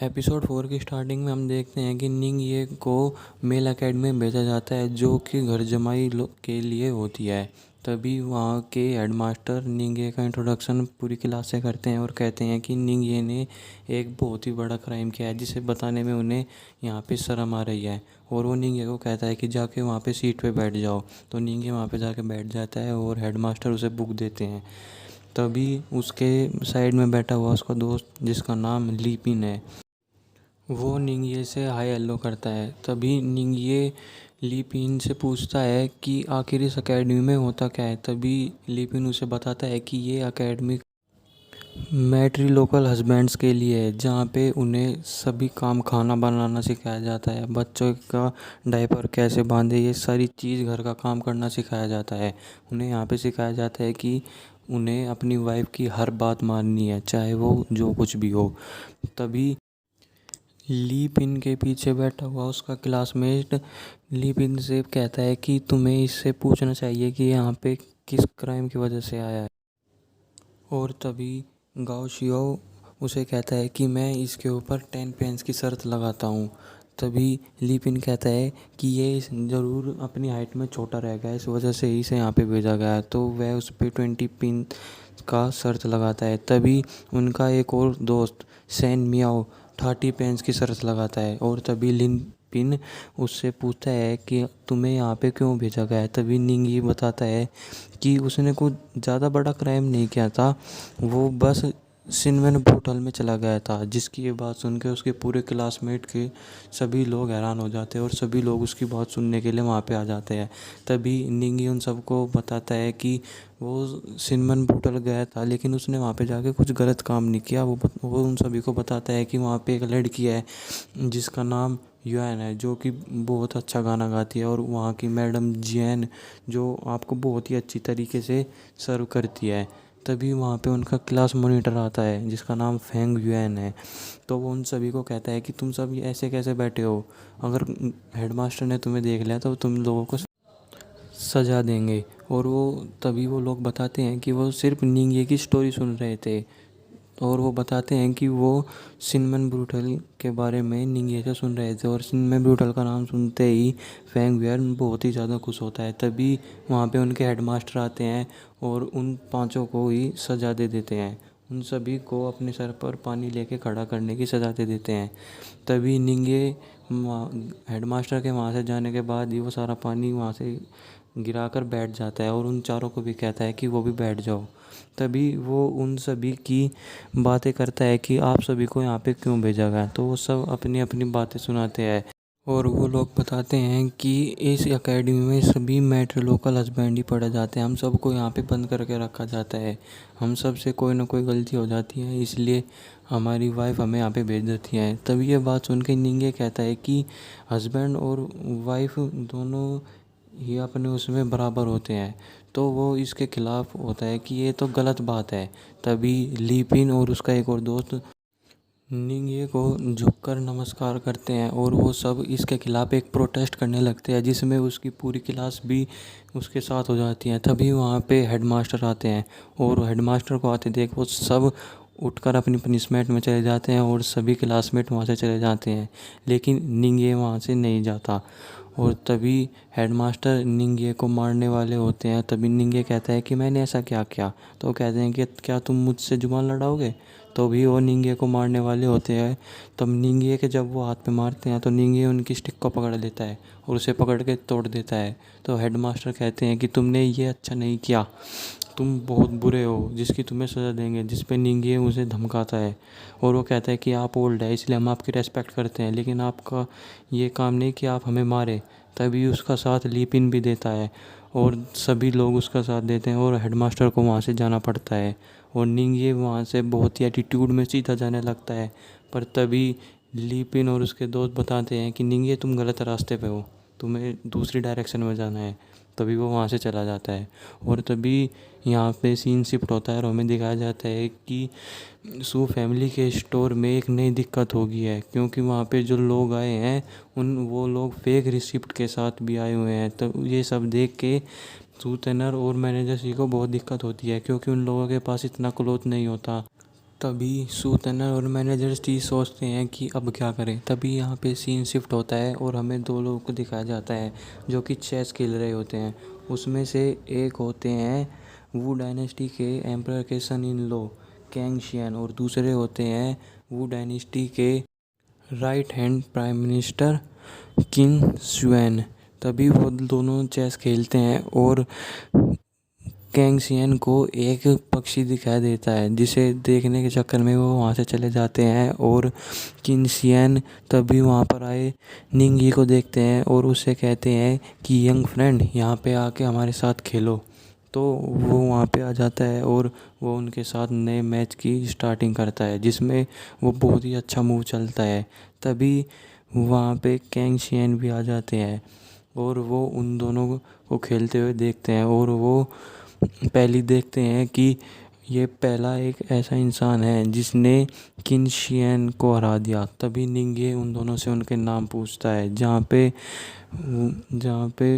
Episode 4 की starting में हम देखते हैं कि निंग ये को मेल एकेडमी में भेजा जाता है जो कि घर जमाई के लिए होती है। तभी वहाँ के हेडमास्टर निंगे का इंट्रोडक्शन पूरी क्लास से करते हैं और कहते हैं कि निंगे ने एक बहुत ही बड़ा क्राइम किया है जिसे बताने में उन्हें यहाँ पे शर्म आ रही है। और वो निंगे को कहता है कि जाके वहाँ पे सीट पे बैठ जाओ। तो निंगे वहाँ पे जाके बैठ जाता है और हेडमास्टर उसे बुक देते हैं। तभी उसके साइड में बैठा हुआ उसका दोस्त जिसका नाम लीपिन है, वो निंगिये से हाय हेलो करता है। तभी निंगिये लीपिन से पूछता है कि आखिर इस अकेडमी में होता क्या है। तभी लीपिन उसे बताता है कि ये अकेडमी मैट्री लोकल हस्बैंड्स के लिए है जहाँ पे उन्हें सभी काम खाना बनाना सिखाया जाता है, बच्चों का डायपर कैसे बांधे, ये सारी चीज़ घर का काम करना सिखाया जाता है। उन्हें यहाँ पे सिखाया जाता है कि उन्हें अपनी वाइफ की हर बात माननी है चाहे वो जो कुछ भी हो। तभी ली पिन के पीछे बैठा हुआ उसका क्लासमेट ली पिन से कहता है कि तुम्हें इससे पूछना चाहिए कि यहाँ पे किस क्राइम की वजह से आया है। और तभी गाओ शियो उसे कहता है कि मैं इसके ऊपर 10 पेंस की शर्त लगाता हूँ। तभी ली पिन कहता है कि ये ज़रूर अपनी हाइट में छोटा रह गया है, इस वजह से ही इसे यहाँ पे भेजा गया है। तो वह उस पर 20 पिन का शर्त लगाता है। तभी उनका एक और दोस्त सैन मियाओ 30 पेंस की शर्त लगाता है। और तभी लिन पिन उससे पूछता है कि तुम्हें यहाँ पे क्यों भेजा गया है। तभी निंग ये बताता है कि उसने कुछ ज़्यादा बड़ा क्राइम नहीं किया था, वो बस सिनमन होटल में चला गया था। जिसकी ये बात सुन के उसके पूरे क्लासमेट के सभी लोग हैरान हो जाते हैं और सभी लोग उसकी बात सुनने के लिए वहाँ पे आ जाते हैं। तभी निंगी उन सबको बताता है कि वो सिनमन होटल गया था लेकिन उसने वहाँ पे जाके कुछ गलत काम नहीं किया। वो उन सभी को बताता है कि वहाँ पे एक लड़की है जिसका नाम युएन है जो कि बहुत अच्छा गाना गाती है, और वहाँ की मैडम जियन जो आपको बहुत ही अच्छी तरीके से सर्व करती है। तभी वहाँ पे उनका क्लास मॉनिटर आता है जिसका नाम फेंग युएन है। तो वो उन सभी को कहता है कि तुम सब ये ऐसे कैसे बैठे हो, अगर हेडमास्टर ने तुम्हें देख लिया तो तुम लोगों को सजा देंगे। और तभी वो लोग बताते हैं कि वो सिर्फ निंगे की स्टोरी सुन रहे थे। और वो बताते हैं कि वो सिनमन ब्रूटल के बारे में निंगे से सुन रहे थे, और सिनमन ब्रूटल का नाम सुनते ही फैंग वियर बहुत ही ज़्यादा खुश होता है। तभी वहाँ पे उनके हेडमास्टर आते हैं और उन पांचों को ही सजा दे देते हैं। उन सभी को अपने सर पर पानी लेके खड़ा करने की सजा दे देते हैं। तभी निंगे हेडमास्टर के वहाँ से जाने के बाद ही वो सारा पानी वहाँ से गिराकर बैठ जाता है और उन चारों को भी कहता है कि वो भी बैठ जाओ। तभी वो उन सभी की बातें करता है कि आप सभी को यहाँ पे क्यों भेजा गया। तो वो सब अपनी अपनी बातें सुनाते हैं और वो लोग बताते हैं कि इस एकेडमी में सभी मैटर लोकल हस्बैंड ही पढ़े जाते हैं, हम सबको यहाँ पे बंद करके रखा जाता है। हम सब से कोई ना कोई गलती हो जाती है इसलिए हमारी वाइफ हमें यहाँ पे भेज देती है। तभी ये बात सुन के निंगे कहता है कि हस्बैंड और वाइफ दोनों ये अपने उसमें बराबर होते हैं। तो वो इसके खिलाफ़ होता है कि ये तो गलत बात है। तभी लीपिन और उसका एक और दोस्त निंगे को झुककर नमस्कार करते हैं और वो सब इसके खिलाफ़ एक प्रोटेस्ट करने लगते हैं जिसमें उसकी पूरी क्लास भी उसके साथ हो जाती है। तभी वहाँ पे हेडमास्टर आते हैं और हेडमास्टर को आते देख वो सब उठकर अपनी पनिशमेंट में चले जाते हैं और सभी क्लासमेट वहाँ से चले जाते हैं, लेकिन निंगे वहाँ से नहीं जाता। और तभी हेडमास्टर निंगे को मारने वाले होते हैं। तभी निंगे कहता है कि मैंने ऐसा क्या किया। तो वो कहते हैं कि क्या तुम मुझसे जुबान लड़ाओगे। तो भी वो निंगे को मारने वाले होते हैं। तब निंगे के जब वो हाथ पे मारते हैं तो निंगे उनकी स्टिक को पकड़ लेता है और उसे पकड़ के तोड़ देता है। तो हेडमास्टर कहते हैं कि तुमने ये अच्छा नहीं किया, तुम बहुत बुरे हो, जिसकी तुम्हें सज़ा देंगे। जिस पे निंगे उसे धमकाता है और वो कहता है कि आप ओल्ड है इसलिए हम आपकी रेस्पेक्ट करते हैं, लेकिन आपका ये काम नहीं कि आप हमें मारे। तभी उसका साथ लीपिन भी देता है और सभी लोग उसका साथ देते हैं और हेडमास्टर को वहाँ से जाना पड़ता है। और निंगे वहाँ से बहुत ही एटीट्यूड में सीधा जाने लगता है। पर तभी लीपिन और उसके दोस्त बताते हैं कि निंगे तुम गलत रास्ते पे हो, तुम्हें दूसरी डायरेक्शन में जाना है। तभी वो वहाँ से चला जाता है। और तभी यहाँ पे सीन शिफ्ट होता है और हमें दिखाया जाता है कि सू फैमिली के स्टोर में एक नई दिक्कत हो गई है, क्योंकि वहाँ पे जो लोग आए हैं वो लोग फेक रिसिप्ट के साथ भी आए हुए हैं। तो ये सब देख के सू टेनर और मैनेजर सी को बहुत दिक्कत होती है, क्योंकि उन लोगों के पास इतना क्लोथ नहीं होता। तभी सूतनर और मैनेजर चीज सोचते हैं कि अब क्या करें। तभी यहाँ पे सीन शिफ्ट होता है और हमें दो लोगों को दिखाया जाता है जो कि चेस खेल रहे होते हैं। उसमें से एक होते हैं वू डायनेस्टी के एम्परर के सन इन लॉ कैंग शियन, और दूसरे होते हैं वू डायनेस्टी के राइट हैंड प्राइम मिनिस्टर किन शुएन। तभी वो दोनों चेस खेलते हैं और कैंगसियन को एक पक्षी दिखाई देता है जिसे देखने के चक्कर में वो वहाँ से चले जाते हैं, और किनसियन तभी वहाँ पर आए निंगी को देखते हैं और उससे कहते हैं कि यंग फ्रेंड यहाँ पे आके हमारे साथ खेलो। तो वो वहाँ पे आ जाता है और वो उनके साथ नए मैच की स्टार्टिंग करता है जिसमें वो बहुत ही अच्छा मूव चलता है। तभी वहाँ पे कैंगशियन भी आ जाते हैं और वो उन दोनों को खेलते हुए देखते हैं, और वो पहली देखते हैं कि ये पहला एक ऐसा इंसान है जिसने किनशियन को हरा दिया। तभी निंगे उन दोनों से उनके नाम पूछता है, जहाँ पे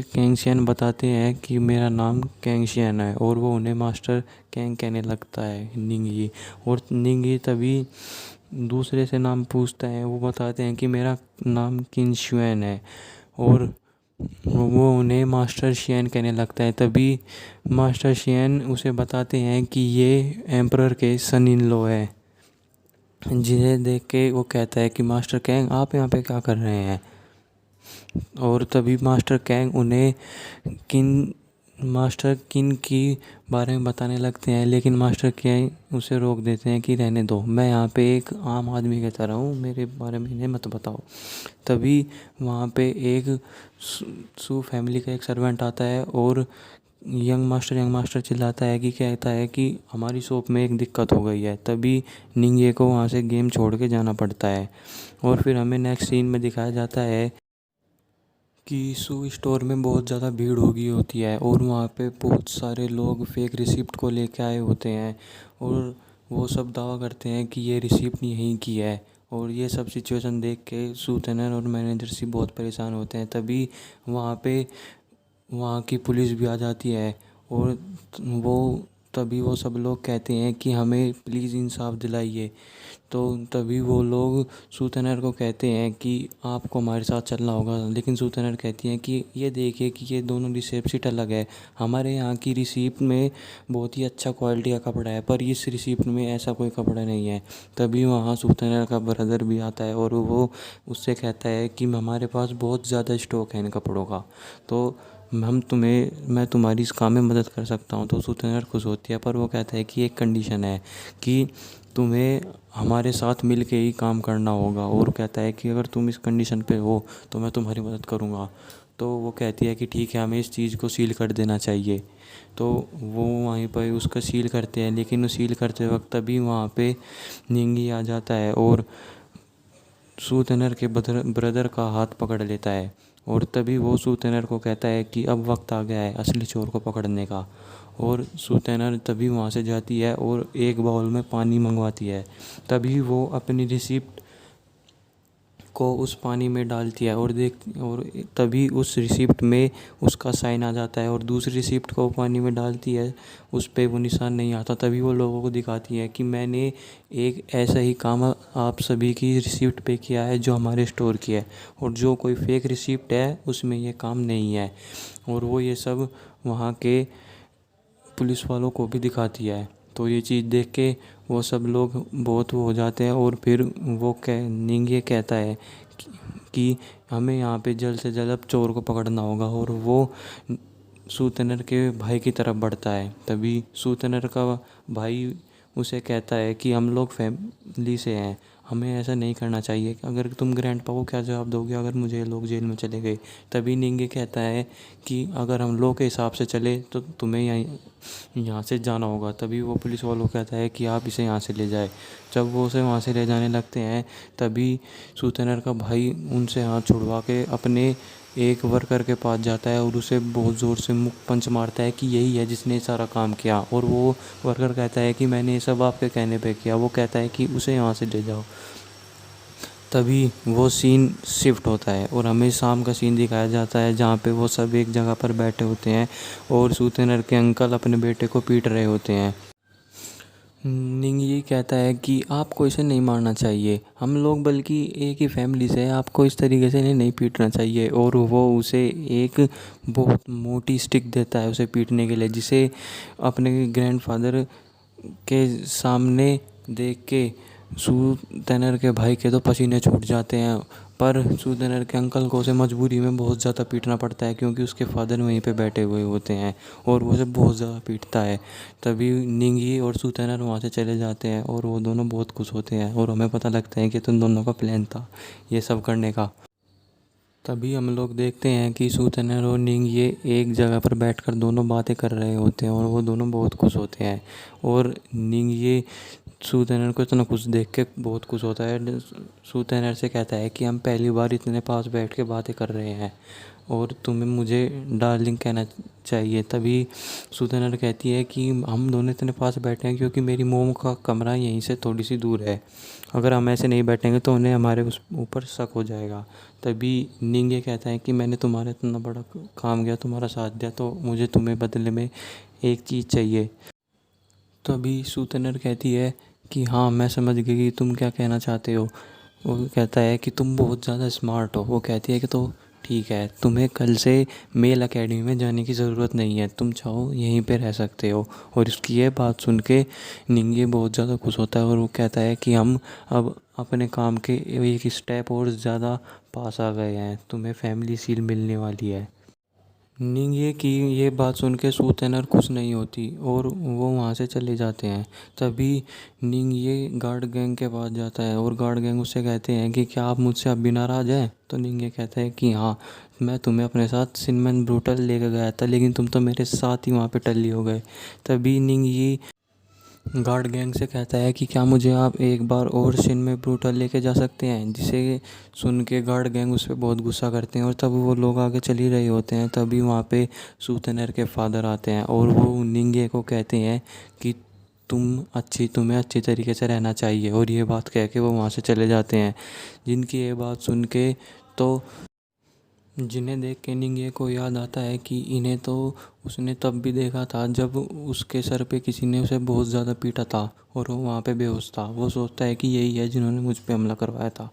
कैंगशियन बताते हैं कि मेरा नाम कैंगशियन है, और वो उन्हें मास्टर कैंग कहने लगता है निंगी। और निंगी तभी दूसरे से नाम पूछता है, वो बताते हैं कि मेरा नाम किनशुएन है, और वो उन्हें मास्टर शियन कहने लगता है। तभी मास्टर शियन उसे बताते हैं कि ये एम्परर के सन इन लॉ है, जिन्हें देख के वो कहता है कि मास्टर कैंग आप यहाँ पे क्या कर रहे हैं। और तभी मास्टर किन की बारे में बताने लगते हैं, लेकिन मास्टर कैंग उसे रोक देते हैं कि रहने दो, मैं यहाँ पे एक आम आदमी की तरह हूँ, मेरे बारे में इन्हें मत बताओ। तभी वहाँ पे एक सू फैमिली का एक सर्वेंट आता है और यंग मास्टर चिल्लाता है कि कहता है कि हमारी शॉप में एक दिक्कत हो गई है। तभी निंगे को वहाँ से गेम छोड़ के जाना पड़ता है। और फिर हमें नेक्स्ट सीन में दिखाया जाता है कि शू स्टोर में बहुत ज़्यादा भीड़ हो गई होती है और वहाँ पे बहुत सारे लोग फेक रिसिप्ट को लेके आए होते हैं, और वो सब दावा करते हैं कि ये रिसिप्ट यहीं की है। और ये सब सिचुएशन देख के सूतनर और मैनेजर सी बहुत परेशान होते हैं। तभी वहाँ की पुलिस भी आ जाती है, और वो तभी वो सब लोग कहते हैं कि हमें प्लीज़ इंसाफ दिलाइए। तो तभी वो लोग सूतनर को कहते हैं कि आपको हमारे साथ चलना होगा, लेकिन सूतनर कहती हैं कि ये देखिए कि ये दोनों रिसिप्ट अलग है, हमारे यहाँ की रिसिप्ट में बहुत ही अच्छा क्वालिटी का कपड़ा है पर इस रिसिप्ट में ऐसा कोई कपड़ा नहीं है। तभी वहाँ सूतनर का ब्रदर भी आता है और वो उससे कहता है कि हमारे पास बहुत ज़्यादा स्टॉक है इन कपड़ों का, तो मैं तुम्हारी इस काम में मदद कर सकता हूँ। तो सूतनर खुश होती है, पर वो कहता है कि एक कंडीशन है कि तुम्हें हमारे साथ मिल के ही काम करना होगा, और कहता है कि अगर तुम इस कंडीशन पे हो तो मैं तुम्हारी मदद करूँगा। तो वो कहती है कि ठीक है, हमें इस चीज़ को सील कर देना चाहिए। तो वो वहीं पर उसका सील करते हैं, लेकिन वो सील करते वक्त तभी वहाँ पे निंगी आ जाता है और सूतनर के ब्रदर का हाथ पकड़ लेता है, और तभी वो सूतनर को कहता है कि अब वक्त आ गया है असली चोर को पकड़ने का। और सूतनर तभी वहाँ से जाती है और एक बाउल में पानी मंगवाती है। तभी वो अपनी रिसिप्ट को उस पानी में डालती है और तभी उस रिसिप्ट में उसका साइन आ जाता है, और दूसरी रिसिप्ट को पानी में डालती है, उस पे वो निशान नहीं आता। तभी वो लोगों को दिखाती है कि मैंने एक ऐसा ही काम आप सभी की रिसिप्ट पे किया है जो हमारे स्टोर की है, और जो कोई फेक रिसिप्ट है उसमें ये काम नहीं है। और वो ये सब वहाँ के पुलिस वालों को भी दिखाती है। तो ये चीज़ देख के वो सब लोग बहुत वो हो जाते हैं, और फिर निंगे कहता है कि हमें यहाँ पे जल्द से जल्द अब चोर को पकड़ना होगा, और वो सूतनर के भाई की तरफ बढ़ता है। तभी सूतनर का भाई उसे कहता है कि हम लोग फैमिली से हैं, हमें ऐसा नहीं करना चाहिए, अगर तुम ग्रैंडपा को क्या जवाब दोगे अगर मुझे ये लोग जेल में चले गए। तभी निंगे कहता है कि अगर हम लोग के हिसाब से चले तो तुम्हें यहाँ से जाना होगा। तभी वो पुलिस वालों को कहता है कि आप इसे यहाँ से ले जाए। जब वो उसे वहाँ से ले जाने लगते हैं तभी सूतनर का भाई उनसे हाथ छुड़वा के अपने एक वर्कर के पास जाता है और उसे बहुत ज़ोर से मुक्क पंच मारता है कि यही है जिसने सारा काम किया। और वो वर्कर कहता है कि मैंने ये सब आपके कहने पे किया। वो कहता है कि उसे यहाँ से ले जाओ। तभी वो सीन शिफ्ट होता है और हमें शाम का सीन दिखाया जाता है जहाँ पे वो सब एक जगह पर बैठे होते हैं और सूतनर के अंकल अपने बेटे को पीट रहे होते हैं। निंग ये कहता है कि आपको इसे नहीं मारना चाहिए, हम लोग बल्कि एक ही फैमिली से हैं, आपको इस तरीके से इन्हें नहीं पीटना चाहिए। और वो उसे एक बहुत मोटी स्टिक देता है उसे पीटने के लिए, जिसे अपने ग्रैंडफादर के सामने देख के सूतेनर के भाई के तो पसीने छूट जाते हैं। पर सूतेनर के अंकल को उसे मजबूरी में बहुत ज़्यादा पीटना पड़ता है, क्योंकि उसके फादर वहीं पे बैठे हुए होते हैं और वो उसे बहुत ज़्यादा पीटता है। तभी निंगी और सूतेनर वहाँ से चले जाते हैं और वो दोनों बहुत खुश होते हैं और हमें पता लगता है कि तुम दोनों का प्लान था ये सब करने का। तभी हम लोग देखते हैं कि सूतेनर और निंग ये एक जगह पर बैठकर दोनों बातें कर रहे होते हैं और वो दोनों बहुत खुश होते हैं। और निंग ये सूतेनर को इतना खुश देख के बहुत खुश होता है। सूतेनर से कहता है कि हम पहली बार इतने पास बैठ के बातें कर रहे हैं और तुम्हें मुझे डार्लिंग कहना चाहिए। तभी सूतेनर कहती है कि हम दोनों इतने पास बैठे हैं क्योंकि मेरी मोम का कमरा यहीं से थोड़ी सी दूर है, अगर हम ऐसे नहीं बैठेंगे तो उन्हें हमारे उस ऊपर शक हो जाएगा। तभी निंग ये कहता है कि मैंने तुम्हारा इतना बड़ा काम किया, तुम्हारा साथ दिया, तो मुझे तुम्हें बदले में एक चीज़ चाहिए। तो अभी सूतनर कहती है कि हाँ मैं समझ गई कि तुम क्या कहना चाहते हो। वो कहता है कि तुम बहुत ज़्यादा स्मार्ट हो। वो कहती है कि तो ठीक है, तुम्हें कल से मेल एकेडमी में जाने की ज़रूरत नहीं है, तुम चाहो यहीं पे रह सकते हो। और उसकी ये बात सुन के निंगे बहुत ज़्यादा खुश होता है और वो कहता है कि हम अब अपने काम के एक स्टेप और ज़्यादा पास आ गए हैं, तुम्हें फैमिली सील मिलने वाली है। निंगे की ये बात सुन के सूतेनर खुश नहीं होती और वो वहाँ से चले जाते हैं। तभी निंग ये गार्ड गैंग के पास जाता है और गार्ड गैंग उससे कहते हैं कि क्या आप मुझसे अब भी नाराज़ हैं। तो निंग ये कहता है कि हाँ, मैं तुम्हें अपने साथ सिनेमन ब्रूटल लेकर गया था, लेकिन तुम तो मेरे साथ ही वहाँ पे टल्ली हो गए। तभी निंग ये गार्ड गैंग से कहता है कि क्या मुझे आप एक बार और शिन में ब्रूटल लेके जा सकते हैं, जिसे सुन के गार्ड गैंग उस पर बहुत गुस्सा करते हैं और तब वो लोग आगे चल ही रहे होते हैं। तभी वहाँ पे सूतेनर के फादर आते हैं और वो निंगे को कहते हैं कि तुम्हें अच्छी तरीके से रहना चाहिए, और ये बात कह के वो वहाँ से चले जाते हैं। जिनकी ये बात सुन के तो जिन्हें देख के निंगे को याद आता है कि इन्हें तो उसने तब भी देखा था जब उसके सर पे किसी ने उसे बहुत ज़्यादा पीटा था और वो वहाँ पे बेहोश था। वो सोचता है कि यही है जिन्होंने मुझ पे हमला करवाया था।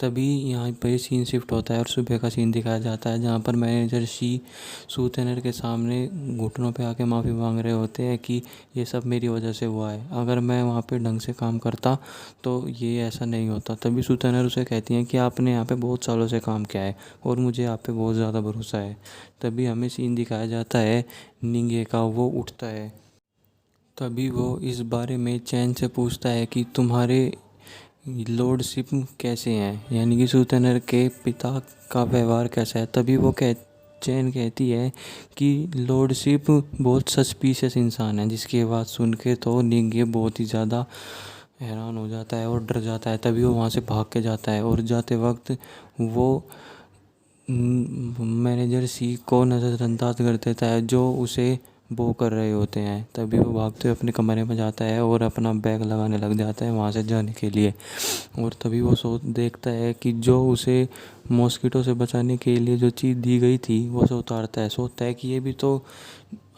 तभी यहाँ पे सीन शिफ्ट होता है और सुबह का सीन दिखाया जाता है, जहाँ पर मैनेजर शी सूतेनर के सामने घुटनों पे आके माफ़ी मांग रहे होते हैं कि ये सब मेरी वजह से हुआ है, अगर मैं वहाँ पे ढंग से काम करता तो ये ऐसा नहीं होता। तभी सूतेनर उसे कहती हैं कि आपने यहाँ पे बहुत सालों से काम किया है और मुझे आप पे बहुत ज़्यादा भरोसा है। तभी हमें सीन दिखाया जाता है निंगे का, वो उठता है। तभी वो इस बारे में चैन से पूछता है कि तुम्हारे लॉर्डशिप कैसे हैं, यानी कि सूतेनर के पिता का व्यवहार कैसा है। तभी वो चैन कहती है कि लॉर्डशिप बहुत सस्पिशियस इंसान है, जिसकी बात सुन के तो निंगे बहुत ही ज़्यादा हैरान हो जाता है और डर जाता है। तभी वो वहाँ से भाग के जाता है और जाते वक्त वो मैनेजर सी को नज़रअंदाज कर देता है जो उसे वो कर रहे होते हैं। तभी वो भागते हुए अपने कमरे में जाता है और अपना बैग लगाने लग जाता है वहाँ से जाने के लिए। और तभी वो देखता है कि जो उसे मॉस्किटो से बचाने के लिए जो चीज़ दी गई थी वो उसे उतारता है। सोचता है कि ये भी तो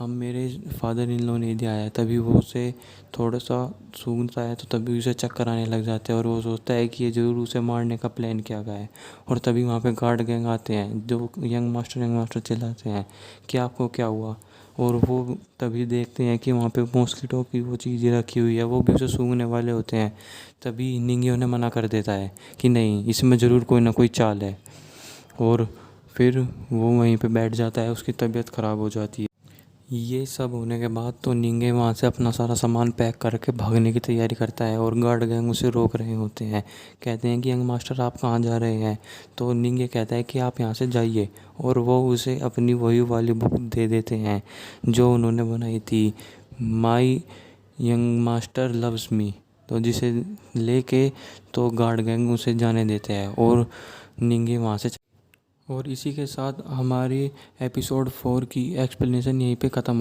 अब मेरे फादर इन लॉ ने दिया है। तभी वो उसे थोड़ा सा सूंघता है तो तभी उसे चक्कर आने लग जाते हैं और वो सोचता है कि ये ज़रूर उसे मारने का प्लान किया गया है। और तभी वहाँ पे गार्ड गैंग आते हैं जो यंग मास्टर चिल्लाते हैं कि आपको क्या हुआ। और वो तभी देखते हैं कि वहाँ पे मॉस्किटो की वो चीज़ें रखी हुई है, वो भी उसे सूंघने वाले होते हैं। तभी निंगी उन्हें मना कर देता है कि नहीं, इसमें ज़रूर कोई ना कोई चाल है। और फिर वो वहीं पे बैठ जाता है, उसकी तबीयत ख़राब हो जाती है। ये सब होने के बाद तो निंगे वहाँ से अपना सारा सामान पैक करके भागने की तैयारी करता है और गार्ड गैंग उसे रोक रहे होते हैं। कहते हैं कि यंग मास्टर आप कहाँ जा रहे हैं। तो निंगे कहता है कि आप यहाँ से जाइए, और वो उसे अपनी वही वाली बुक दे देते हैं जो उन्होंने बनाई थी, my young master loves me. तो जिसे लेके तो गार्ड गैंग उसे जाने देते हैं और निंगे वहाँ से। और इसी के साथ हमारी एपिसोड 4 की एक्सप्लेनेशन यहीं पे ख़त्म हो